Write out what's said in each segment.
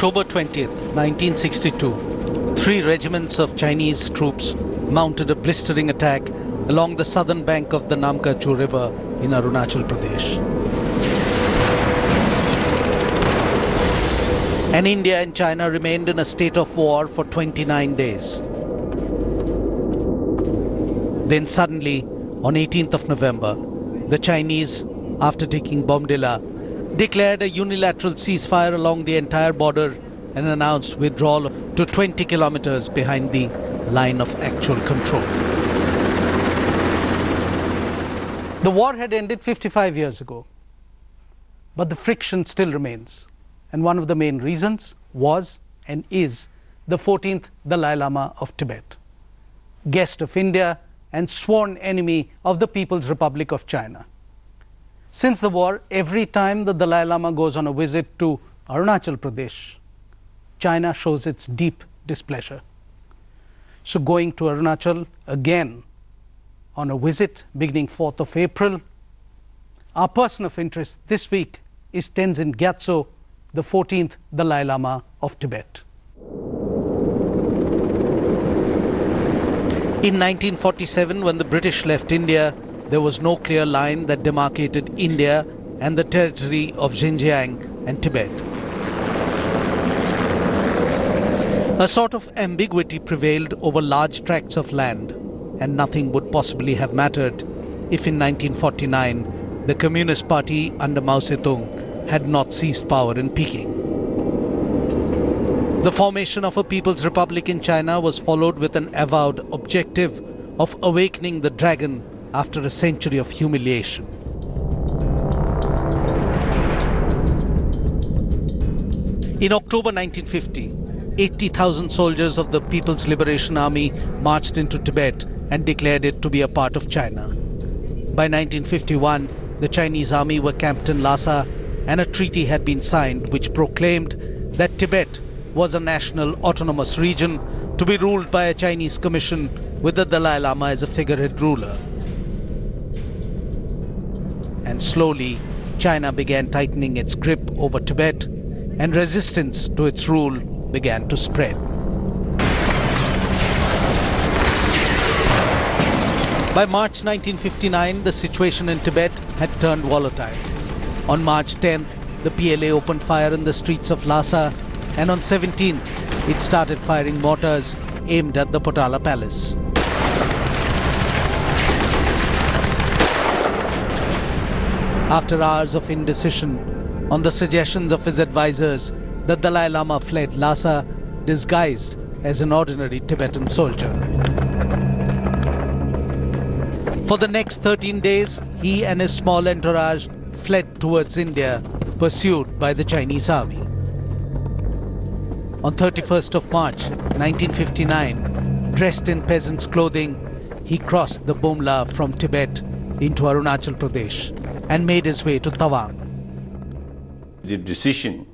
October 20th, 1962, 3 regiments of Chinese troops mounted a blistering attack along the southern bank of the Namkachu River in Arunachal Pradesh. And India and China remained in a state of war for 29 days. Then suddenly, on 18th of November, the Chinese, after taking Bomdila, declared a unilateral ceasefire along the entire border and announced withdrawal to 20 kilometers behind the line of actual control. The war had ended 55 years ago, but the friction still remains. And one of the main reasons was and is the 14th Dalai Lama of Tibet, guest of India and sworn enemy of the People's Republic of China. Since the war, every time the Dalai Lama goes on a visit to Arunachal Pradesh, China shows its deep displeasure. So going to Arunachal again on a visit beginning 4th of April, our person of interest this week is Tenzin Gyatso, the 14th Dalai Lama of Tibet. In 1947, when the British left India, there was no clear line that demarcated India and the territory of Xinjiang and Tibet. A sort of ambiguity prevailed over large tracts of land, and nothing would possibly have mattered if in 1949 the Communist Party under Mao Zedong had not seized power in Peking. The formation of a People's Republic in China was followed with an avowed objective of awakening the dragon after a century of humiliation. In October 1950, 80,000 soldiers of the People's Liberation Army marched into Tibet and declared it to be a part of China. By 1951, the Chinese army were camped in Lhasa, and a treaty had been signed which proclaimed that Tibet was a national autonomous region to be ruled by a Chinese commission with the Dalai Lama as a figurehead ruler. And slowly, China began tightening its grip over Tibet, and resistance to its rule began to spread. By March 1959, the situation in Tibet had turned volatile. On March 10th, the PLA opened fire in the streets of Lhasa, and on 17th, it started firing mortars aimed at the Potala Palace. After hours of indecision, on the suggestions of his advisors, the Dalai Lama fled Lhasa, disguised as an ordinary Tibetan soldier. For the next 13 days, he and his small entourage fled towards India, pursued by the Chinese army. On 31st of March 1959, dressed in peasant's clothing, he crossed the Bumla from Tibet into Arunachal Pradesh and made his way to Tawang. The decision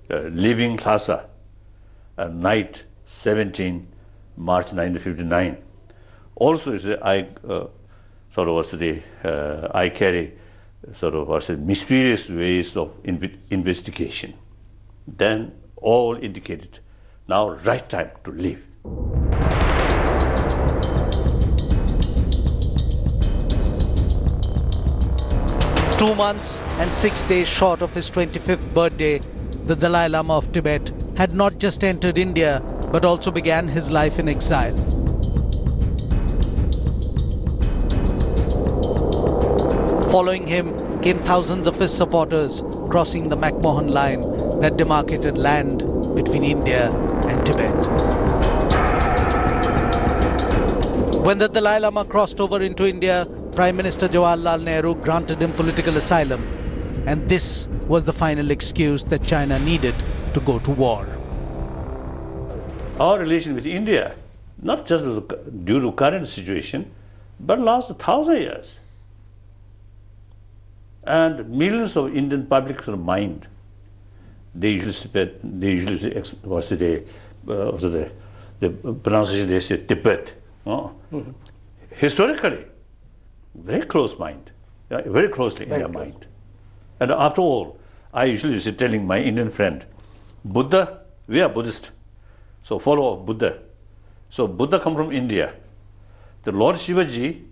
leaving Lhasa at night 17 March 1959 also is I carry mysterious ways of investigation. Then all indicated now right time to leave. Two months and 6 days short of his 25th birthday, the Dalai Lama of Tibet had not just entered India, but also began his life in exile. Following him came thousands of his supporters, crossing the McMahon line that demarcated land between India and Tibet. When the Dalai Lama crossed over into India, Prime Minister Jawaharlal Nehru granted him political asylum, and this was the final excuse that China needed to go to war. Our relation with India, not just due to current situation, but last 1,000 years. And millions of Indian public mind, they usually say, the pronunciation they say Tibet. Historically, very close mind, very closely in their mind. And after all, I usually say telling my Indian friend, Buddha We are Buddhist, so follower of Buddha. So Buddha come from India. The Lord Shivaji,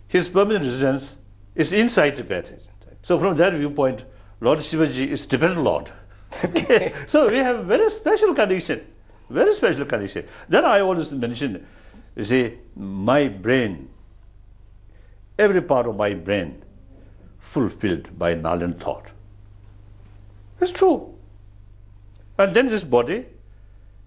his permanent residence is inside Tibet. So from that viewpoint, Lord Shivaji is Tibetan Lord. Okay. So we have very special connection, very special connection. Then I always mention, you see, my brain, every part of my brain fulfilled by knowledge and thought. It's true. And then this body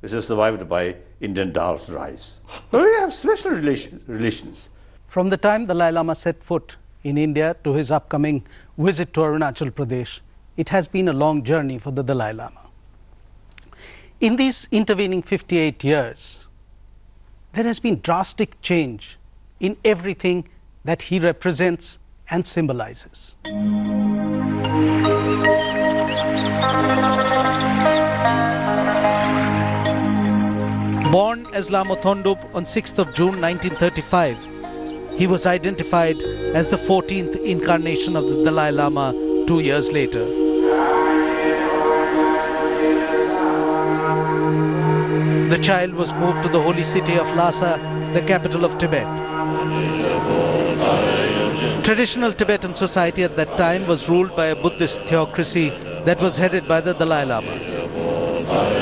is survived by Indian dolls' rice. So we have special relations. From the time the Dalai Lama set foot in India to his upcoming visit to Arunachal Pradesh, it has been a long journey for the Dalai Lama. In these intervening 58 years, there has been drastic change in everything that he represents and symbolizes. Born as Lama Thondup on 6th of June 1935, he was identified as the 14th incarnation of the Dalai Lama 2 years later. The child was moved to the holy city of Lhasa, the capital of Tibet. Traditional Tibetan society at that time was ruled by a Buddhist theocracy that was headed by the Dalai Lama,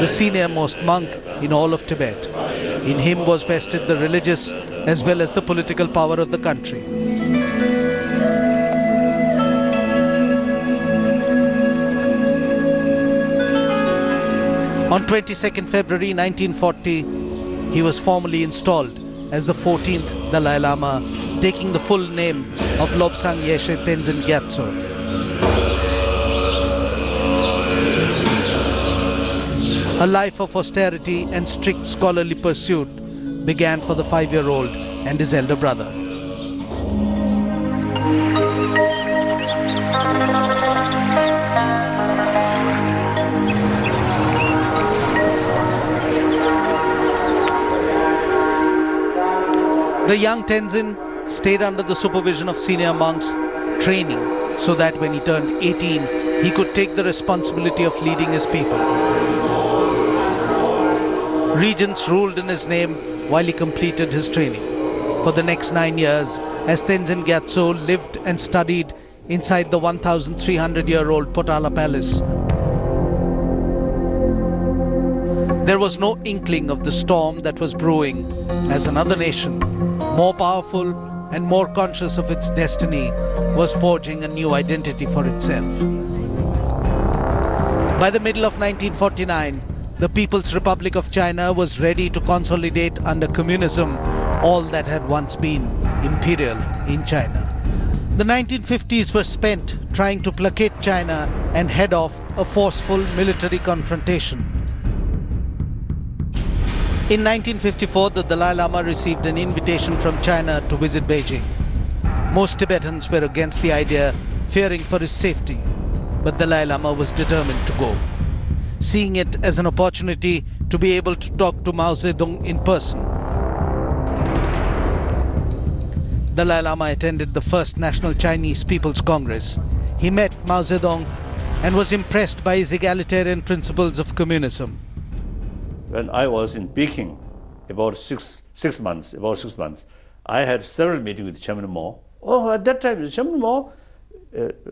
the senior-most monk in all of Tibet. In him was vested the religious as well as the political power of the country. On 22nd February 1940, he was formally installed as the 14th Dalai Lama, taking the full name of Lobsang Yeshe Tenzin Gyatso. A life of austerity and strict scholarly pursuit began for the 5-year-old and his elder brother. The young Tenzin stayed under the supervision of senior monks, training so that when he turned 18, he could take the responsibility of leading his people. Regents ruled in his name while he completed his training. For the next 9 years, as Tenzin Gyatso lived and studied inside the 1,300-year-old Potala Palace, there was no inkling of the storm that was brewing as another nation, more powerful and more conscious of its destiny, was forging a new identity for itself. By the middle of 1949, the People's Republic of China was ready to consolidate under communism all that had once been imperial in China. The 1950s were spent trying to placate China and head off a forceful military confrontation. In 1954, the Dalai Lama received an invitation from China to visit Beijing. Most Tibetans were against the idea, fearing for his safety, but Dalai Lama was determined to go, seeing it as an opportunity to be able to talk to Mao Zedong in person. Dalai Lama attended the first National Chinese People's Congress. He met Mao Zedong and was impressed by his egalitarian principles of communism. When I was in Peking about six months, I had several meetings with Chairman Mao. Oh, at that time, Chairman Mao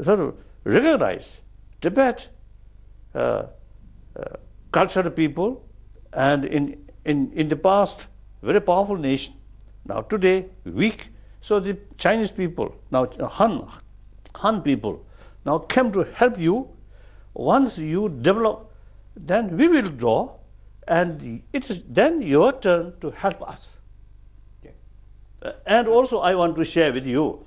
sort of recognized Tibet, cultured people, and in the past, very powerful nation. Now today, weak. So the Chinese people, now Han people, now came to help you. Once you develop, then we will draw, and it is then your turn to help us. Okay. And also I want to share with you,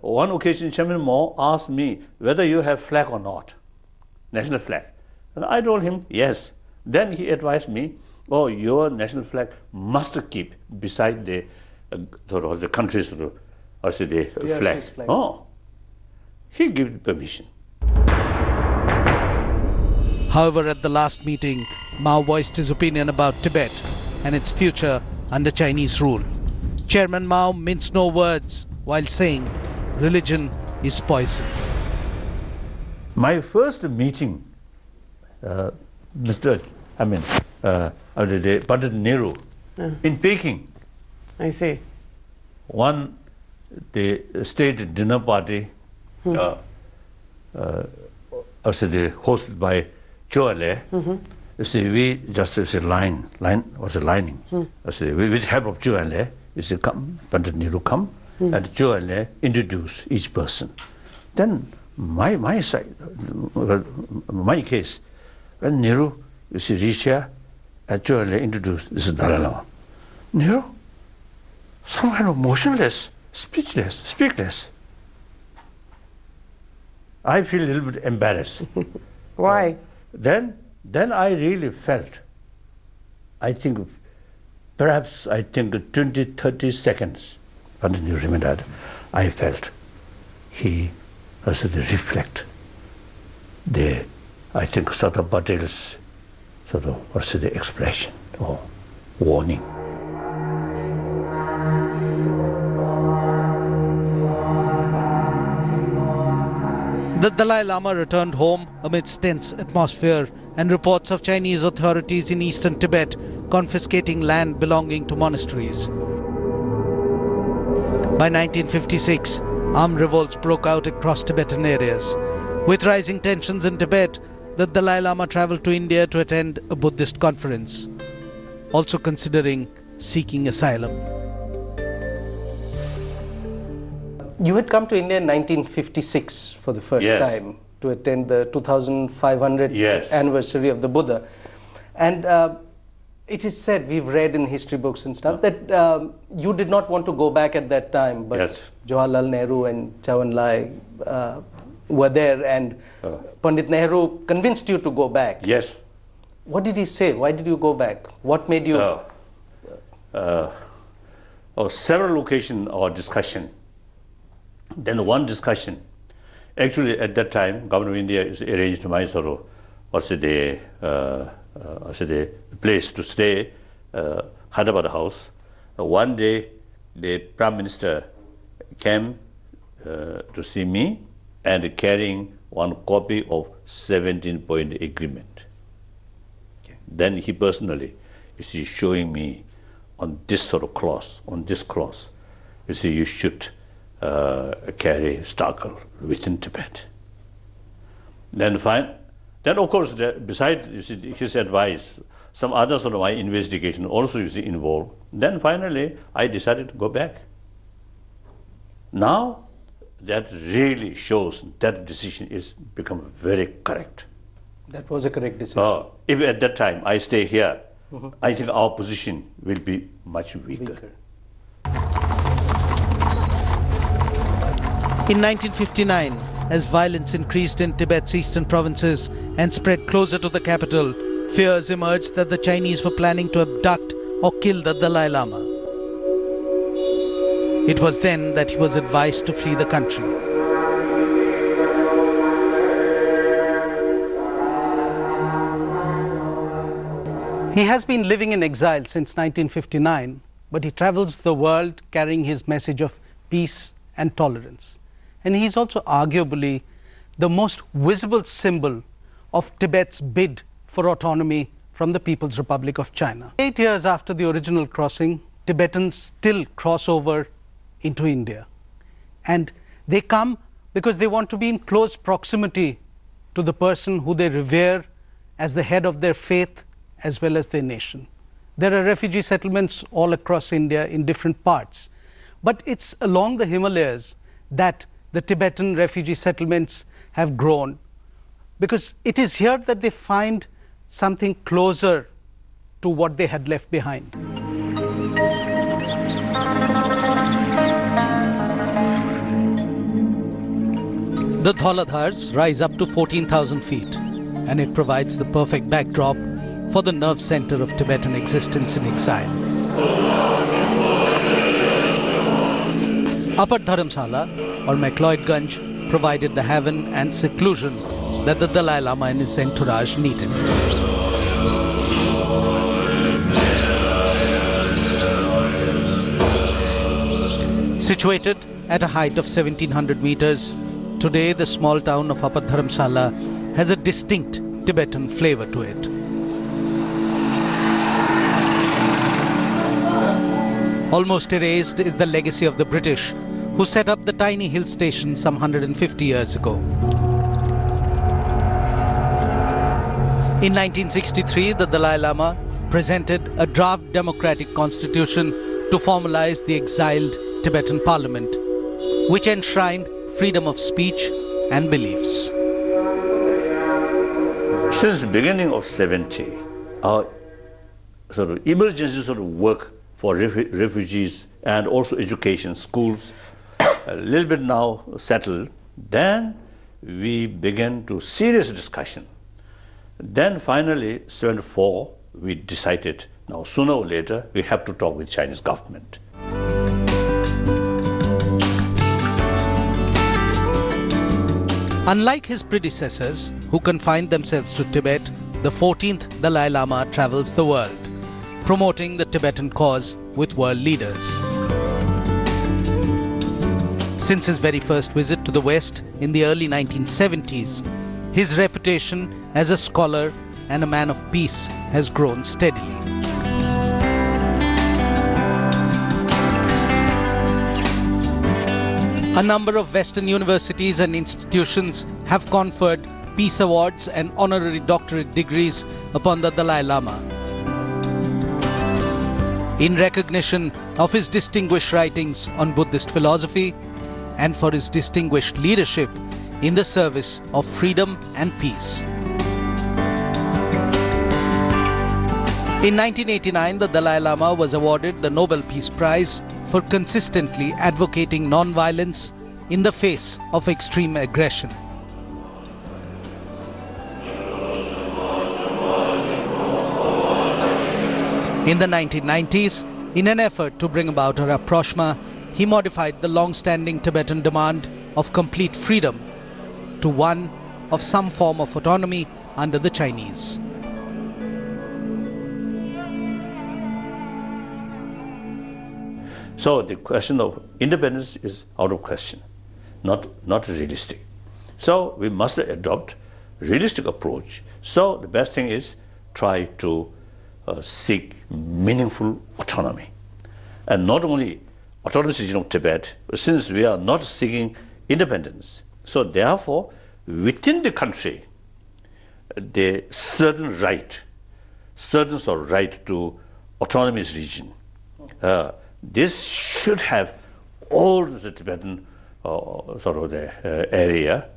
one occasion Chairman Mao asked me whether you have flag or not, national flag. And I told him yes. Then he advised me, oh, your national flag must keep beside the country's or say the flag. Oh, he gave permission. However, at the last meeting, Mao voiced his opinion about Tibet and its future under Chinese rule. Chairman Mao minced no words while saying, religion is poison. My first meeting, Mr. Pandit Nehru in Peking. I see. The state dinner party hosted by Choale. You see, we just lining. With help of Choale, you see, come, Pandit Nehru come, and Choale introduce each person. Then my case, when Nehru, you see, reached here, and Choale introduced, this is Dalai Lama. Nehru, some kind of motionless, speechless, speakless. I feel a little bit embarrassed. Why? Then I really felt, I think 20, 30 seconds, and you remember that, I felt he also reflect I think Sardar Patel's expression or warning. The Dalai Lama returned home amidst tense atmosphere and reports of Chinese authorities in eastern Tibet confiscating land belonging to monasteries. By 1956, armed revolts broke out across Tibetan areas. With rising tensions in Tibet, the Dalai Lama traveled to India to attend a Buddhist conference, also considering seeking asylum. You had come to India in 1956 for the first time to attend the 2500th anniversary of the Buddha. And it is said, we've read in history books and stuff, that you did not want to go back at that time, but Jawaharlal Nehru and Chau En-lai were there, and Pandit Nehru convinced you to go back. Yes. What did he say? Why did you go back? What made you... several occasions or discussion. Then one discussion, actually at that time, Government of India is arranged Mysore, the place to stay, Hyderabad House. One day, the Prime Minister came to see me and carrying one copy of 17-point agreement. Okay. Then he personally, you see, showing me on this sort of clause, on this clause, you see, you should carry struggle within Tibet. Then of course, besides his advice, some other sort of my investigation also involved. Then finally, I decided to go back. Now, that really shows that decision is become very correct. That was a correct decision. If at that time I stay here, I think our position will be much weaker. In 1959, as violence increased in Tibet's eastern provinces and spread closer to the capital, fears emerged that the Chinese were planning to abduct or kill the Dalai Lama. It was then that he was advised to flee the country. He has been living in exile since 1959, but he travels the world carrying his message of peace and tolerance. And he is also arguably the most visible symbol of Tibet's bid for autonomy from the People's Republic of China. 8 years after the original crossing, Tibetans still cross over into India. And they come because they want to be in close proximity to the person who they revere as the head of their faith as well as their nation. There are refugee settlements all across India in different parts. But it's along the Himalayas that the Tibetan refugee settlements have grown, because it is here that they find something closer to what they had left behind. The Dhauladhars rise up to 14,000 feet, and it provides the perfect backdrop for the nerve center of Tibetan existence in exile. Upper Dharamsala, or McLeodganj, provided the haven and seclusion that the Dalai Lama and his entourage needed. Situated at a height of 1700 meters, today the small town of Upper Dharamsala has a distinct Tibetan flavor to it. Almost erased is the legacy of the British, who set up the tiny hill station some 150 years ago. In 1963, the Dalai Lama presented a draft democratic constitution to formalize the exiled Tibetan parliament, which enshrined freedom of speech and beliefs. Since the beginning of 70, our sort of emergency sort of work for refugees and also education, schools, a little bit now settled. Then we began to serious discussion. Then finally, 74, we decided, now sooner or later, we have to talk with Chinese government. Unlike his predecessors, who confined themselves to Tibet, the 14th Dalai Lama travels the world, promoting the Tibetan cause with world leaders. Since his very first visit to the West in the early 1970s, his reputation as a scholar and a man of peace has grown steadily. A number of Western universities and institutions have conferred peace awards and honorary doctorate degrees upon the Dalai Lama in recognition of his distinguished writings on Buddhist philosophy and for his distinguished leadership in the service of freedom and peace. In 1989, the Dalai Lama was awarded the Nobel Peace Prize for consistently advocating non-violence in the face of extreme aggression. In the 1990s, in an effort to bring about a rapprochement, he modified the long-standing Tibetan demand of complete freedom to one of some form of autonomy under the Chinese. So the question of independence is out of question, not realistic. So we must adopt realistic approach. So the best thing is try to seek meaningful autonomy. And not only autonomous region of Tibet, but since we are not seeking independence, so therefore within the country, the certain sort of right to autonomous region. This should have all the Tibetan sort of the area.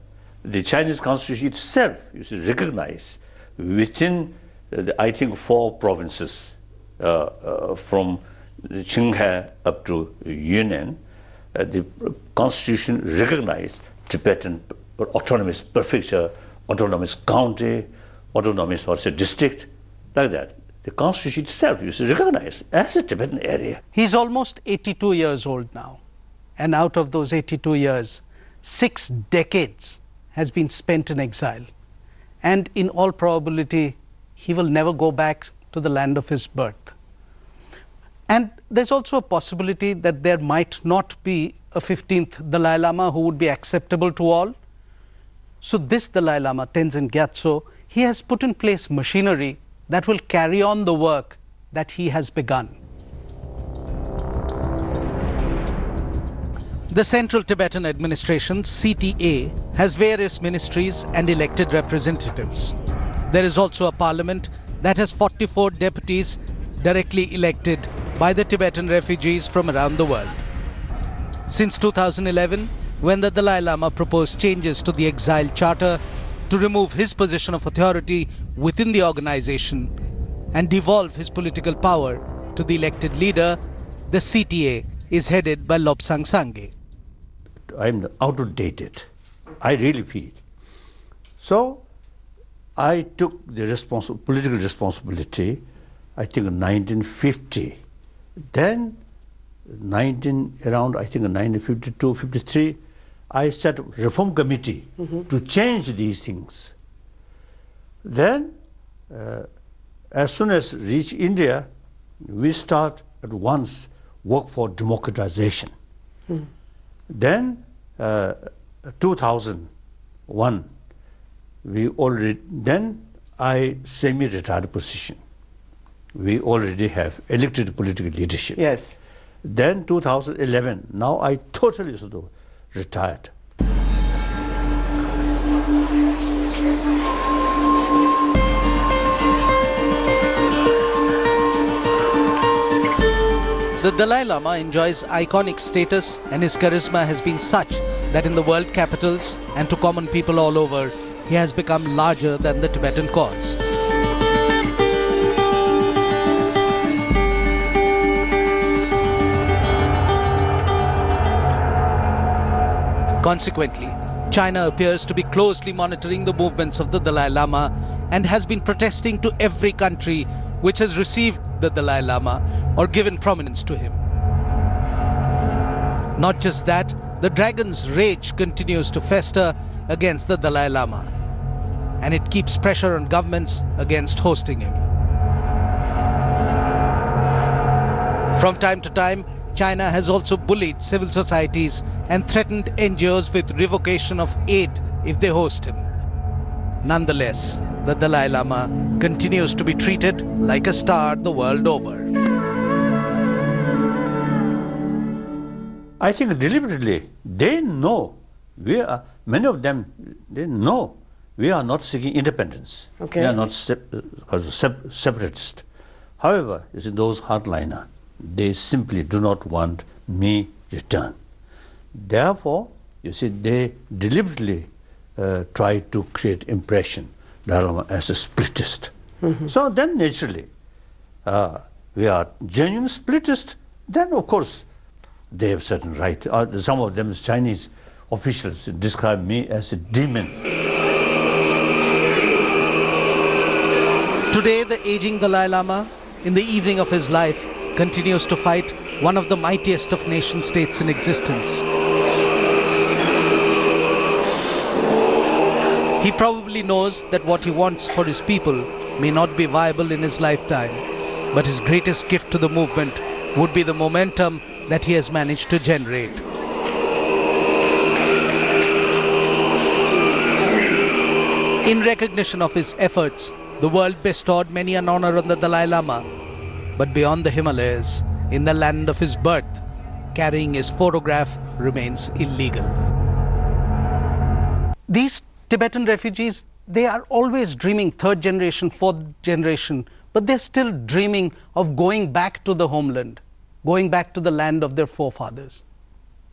The Chinese constitution itself is recognized within I think 4 provinces from Qinghai up to Yunnan. The constitution recognized Tibetan autonomous prefecture, autonomous county, autonomous district, like that. The constitution itself is recognized as a Tibetan area. He's almost 82 years old now, and out of those 82 years, 6 decades has been spent in exile, and in all probability he will never go back to the land of his birth. And there's also a possibility that there might not be a 15th Dalai Lama who would be acceptable to all. So this Dalai Lama, Tenzin Gyatso, he has put in place machinery that will carry on the work that he has begun. The Central Tibetan Administration, CTA, has various ministries and elected representatives. There is also a parliament that has 44 deputies directly elected by the Tibetan refugees from around the world. Since 2011, when the Dalai Lama proposed changes to the Exile Charter to remove his position of authority within the organization and devolve his political power to the elected leader, the CTA is headed by Lobsang Sangye. I'm outdated, I really feel. So I took the political responsibility, I think in 1950. Then around I think 1952, 53, I set a reform committee to change these things. Then as soon as reach India, we start at once work for democratization. Then 2001, then I semi-retired position. We already have elected political leadership. Yes. Then 2011, now I totally sort of retired. The Dalai Lama enjoys iconic status, and his charisma has been such that in the world capitals and to common people all over, he has become larger than the Tibetan cause. Consequently, China appears to be closely monitoring the movements of the Dalai Lama and has been protesting to every country which has received the Dalai Lama or given prominence to him. Not just that, the dragon's rage continues to fester against the Dalai Lama, and it keeps pressure on governments against hosting him. From time to time, China has also bullied civil societies and threatened NGOs with revocation of aid if they host him. Nonetheless, the Dalai Lama continues to be treated like a star the world over. I think deliberately, they know, many of them, they know we are not seeking independence. Okay. We are not separatist. However, you see, those hardliner, they simply do not want me return. Therefore, you see, they deliberately try to create impression Dalai Lama as a splittist. So then naturally, we are genuine splittist. Then of course, they have certain right. Some of them, Chinese officials, describe me as a demon. Today, the aging Dalai Lama, in the evening of his life, continues to fight one of the mightiest of nation states in existence. He probably knows that what he wants for his people may not be viable in his lifetime, but his greatest gift to the movement would be the momentum that he has managed to generate. In recognition of his efforts, the world bestowed many an honor on the Dalai Lama, but beyond the Himalayas, in the land of his birth, carrying his photograph remains illegal. These Tibetan refugees, they are always dreaming third generation, fourth generation, but they're still dreaming of going back to the homeland, going back to the land of their forefathers.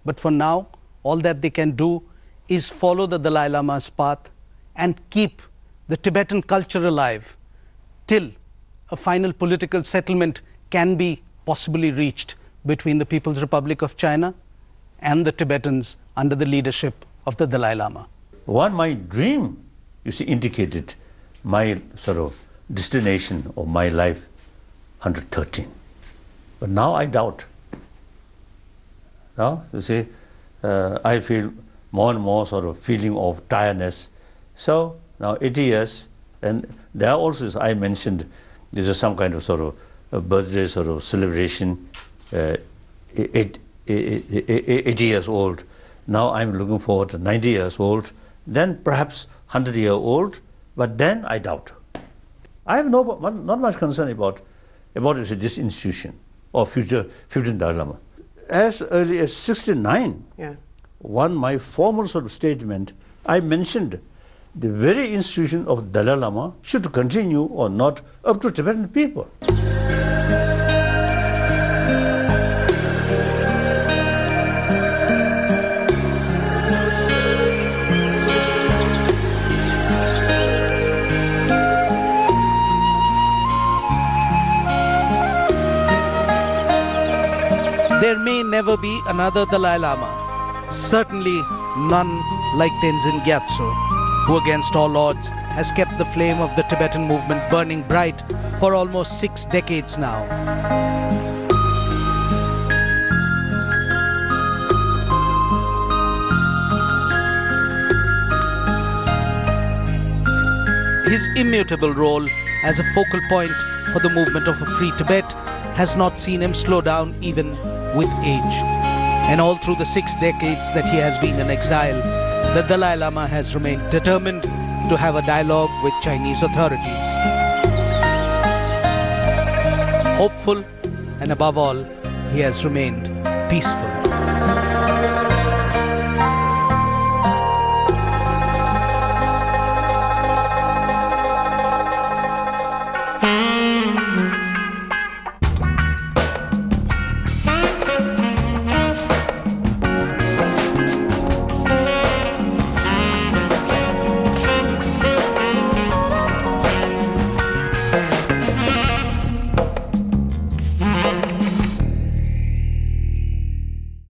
But for now, all that they can do is follow the Dalai Lama's path and keep the Tibetan culture alive till a final political settlement can be possibly reached between the People's Republic of China and the Tibetans under the leadership of the Dalai Lama. My dream, you see, indicated my sort of destination of my life 113. But now I doubt. Now, you see, I feel more and more sort of feeling of tiredness. So now 80 years, and there also, as I mentioned, there is some kind of sort of a birthday sort of celebration, 80 years old. Now I'm looking forward to 90 years old, then perhaps 100-year-old, but then I doubt. I have not much concern about this institution or future Dalai Lama. As early as 69, my formal sort of statement, I mentioned the very institution of Dalai Lama should continue or not up to Tibetan people. There may never be another Dalai Lama, certainly none like Tenzin Gyatso, who against all odds has kept the flame of the Tibetan movement burning bright for almost 6 decades now. His immutable role as a focal point for the movement of a free Tibet has not seen him slow down even with age. And all through the 6 decades that he has been in exile, the Dalai Lama has remained determined to have a dialogue with Chinese authorities. Hopeful, and above all, he has remained peaceful.